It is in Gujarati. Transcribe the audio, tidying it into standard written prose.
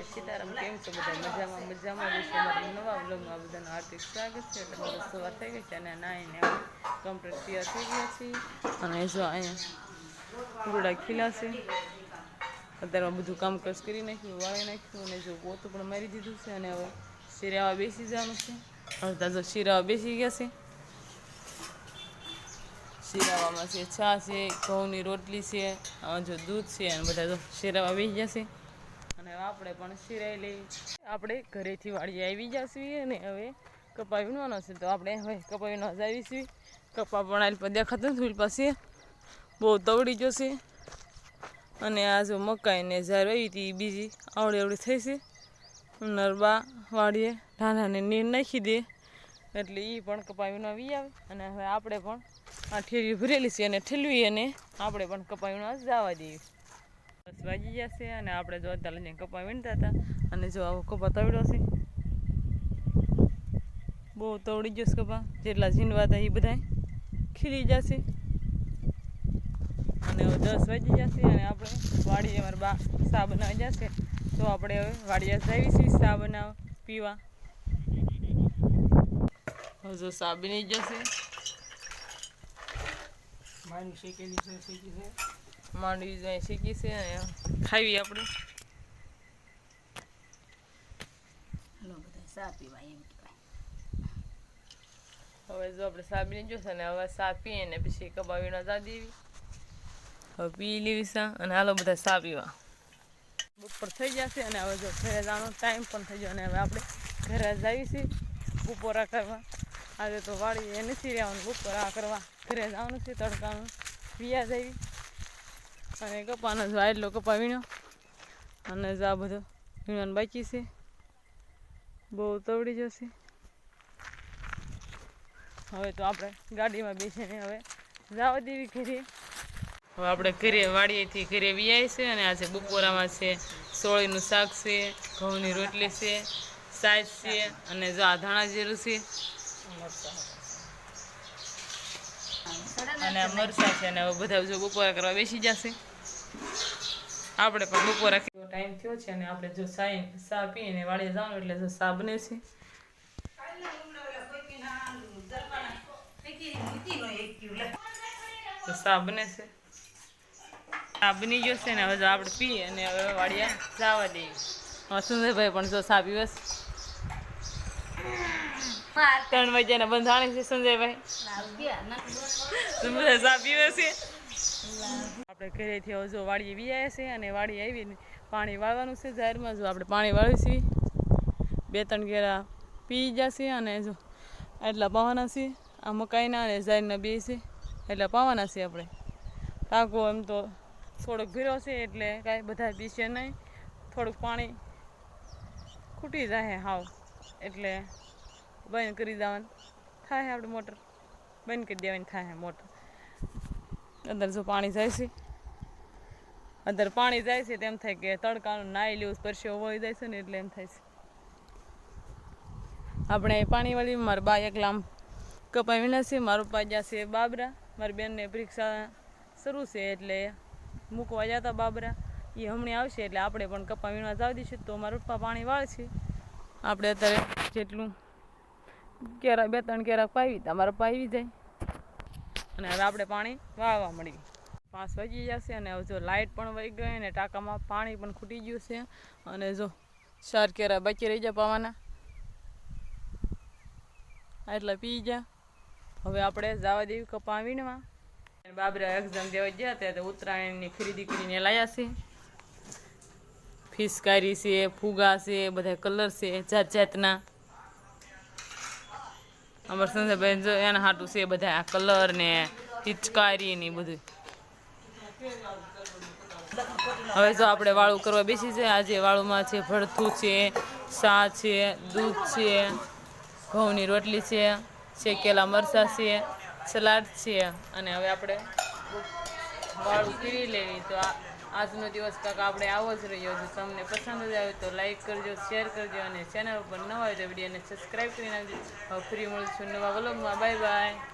જય સીતારામ. કેમ છો બધા? મજામાં જઈશું. અમારા નવા બ્લોગમાં બધાનું હાર્દિક સ્વાગત છે. એટલે બધા સવાર થઈ ગઈ છે અને નાહીને કમ્પ્લીટ તૈયાર થઈ ગયા છીએ. અને જો અહીંયા પૂરડા ખીલા છે. અત્યારમાં બધું કામકાજ કરી નાખ્યું, વાળી નાખ્યું અને જો પોતું પણ મારી દીધું છે. અને હવે શિરાવા બેસી જવાનું છે. હવે જો શિરાવા બેસી ગયા છે. શિરાવામાં છે છા છે, ઘઉંની રોટલી છે, જો દૂધ છે અને બધા જો શિરાવા બેસી જશે. અને આપણે પણ શિરાઈ લઈ. આપણે ઘરેથી વાળી આવી જશું અને હવે કપા વીણવાનો છે. તો આપણે હવે કપા વીણવા આવીશું. કપા પણ આલ પર દેખાતું નથી પાસે બહુ તવડી જશે. અને આ જો મકાઈને જ્યારે રહી હતી બીજી આવડી આવડી થઈ છે. નરબા વાળીએ ધાનાને નીર નાખી દે એટલે એ પણ કપા વીણવા આવી આવે. અને હવે આપણે પણ આ ઠેરી ભરેલી છે અને ઠેલવી અને આપણે પણ કપા વીણવા જવા દઈએ. 10 વાગી જશે અને આપણે જો અત્યારે લઈને કપા વીણતા હતા. અને જો આવો કપા તવડ્યો છે, બહુ તવડી જશે કપા. જેટલા ઝીંડવા હતા એ બધા ખીલી જશે. અને 10 વાગી જશે અને આપણે વાડીએ અમારા બા ચા બનાવી જશે. તો આપણે હવે વાડીએ જઈશું ચા બનાવવા પીવા. જો ચા બની જશે. માંડવી શેકેલી છે, માંડવી જાય શેકી છે અને ખાવી આપણે. લો બધા ચા પીવા એમ કહેવાય. હવે જો આપણે ચા બની જશે ને હવે ચા પીએ ને પછી કપા વીણવા જા દેવી. હવે પી લેવી ચા અને હાલો બધા ચા પીવા. બપોર થઈ જશે અને હવે જો ઘરે જવાનો ટાઈમ પણ થઈ ગયો. અને હવે આપણે ઘરે જઈશું બપોરા કરવા. આજે તો વાડીએ નથી રહેવાનું, બપોરા કરવા ઘરે જવાનું છે. તડકાનું વિયા જવી અને કપાનો જો એટલો કપા વીણ્યો અને જો આ બધો વીણવાનું બાકી છે. બહુ તવડી જશે. હવે તો આપણે ગાડીમાં બેસીને હવે જવા દેવી ઘરે. હવે આપણે ઘરે વાડીએથી ઘરે વિયાય છે. અને આજે બપોરામાં છે સોળીનું શાક છે, ઘઉંની રોટલી છે, સાસ છે અને જો આ ધાણા જીરું છે અને આ મરચાં છે. અને હવે બધા જો બપોરા કરવા બેસી જશે. આપણે પણ બપોરા ટાઈમ થયો છે અને આપણે જો ચા પીને વાડીએ જવાનું એટલે જો ચા બને છે. તો ચા બને છે, ચા બની જશે ને હવે જો આપણે પીએ અને હવે વાડીએ જવા દઈએ. સુંદરભાઈ પણ જો ચા પીવે છે. 3 વાગ્યાના બંધાણી છે સંજયભાઈ. બધા ચા પીવે છે. આપણે ઘરેથી હવે જો વાડીએ વિયા છે અને વાડીએ આવીને પાણી વાળવાનું છે જાહેરમાં. જો આપણે પાણી વાળીશું 2-3 ઘેરા પી જશે. અને જો એટલા પાવાના છે આ મકાઈના અને જાહેરના 2 છે એટલા પાવાના છે. આપણે ટાંકો એમ તો થોડોક ભીરો છે એટલે કાંઈ બધા પીશે નહીં. થોડુંક પાણી ખૂટી જાય હાવ એટલે બંધ કરી દેવાનું થાય. આપણે મોટર બંધ કરી દેવાની થાય મોટર. અંદર જો પાણી જાય છે, અંદર પાણી જાય છે તેમ થાય કે તડકાનું નાહી લેવું પરસેવો વળી જાય છે ને એટલે એમ થાય છે. આપણે પાણી વાળી મારા બા એકલા કપા વીણા છે. મારો પપ્પા ગયા છે બાબરા. મારી બેનને પરીક્ષા શરૂ છે એટલે મૂકવા જતા બાબરા. એ હમણાં આવશે એટલે આપણે પણ કપા વીણવા જવા દઈશું. તો મારા પપ્પા પાણી વાળે છે. આપણે અત્યારે જેટલું કેરા 2-3 કેરા પાવી હતા મારા પપ્પા આવી જાય. અને હવે આપણે પાણી વાળવા મળી 5 વાગી જશે. અને હવે જો લાઇટ પણ વહી ગઈ અને ટાંકામાં પાણી પણ ખૂટી ગયું છે. અને જો 4 કેરા બાકી રહી જાય પાવાના એટલા પી ગયા. હવે આપણે જવા દેવી કપા વીણવા. બાબરા એક્ઝામ દેવા ગયા હતા તો ઉત્તરાયણની ખરીદી કરીને લાવ્યા છે. ફિસકારી છે, ફુગા છે, બધા કલર છે જાત જાતના. અમારે સંજયભાઈ જો એના હાટું છે બધા આ કલર ને પિચકારી ને બધું. હવે જો આપણે વાળું કરવા બેસી જાય. આજે વાળુમાં છે ભરથું છે, ચા છે, દૂધ છે, ઘઉંની રોટલી છે, શેકેલા મરચાં છે, સલાડ છે. અને હવે આપણે વાળું પીવી લેવી. તો આજનો દિવસ કાંક આપણે આવો જ રહ્યો. જો તમને પસંદ જ આવે તો લાઈક કરજો, શેર કરજો અને ચેનલ ઉપર નવા હોય તો વિડીયોને સબસ્ક્રાઈબ કરી નાખજો. હવે ફ્રી મળીશું નવા વ્લોગમાં. Bye bye.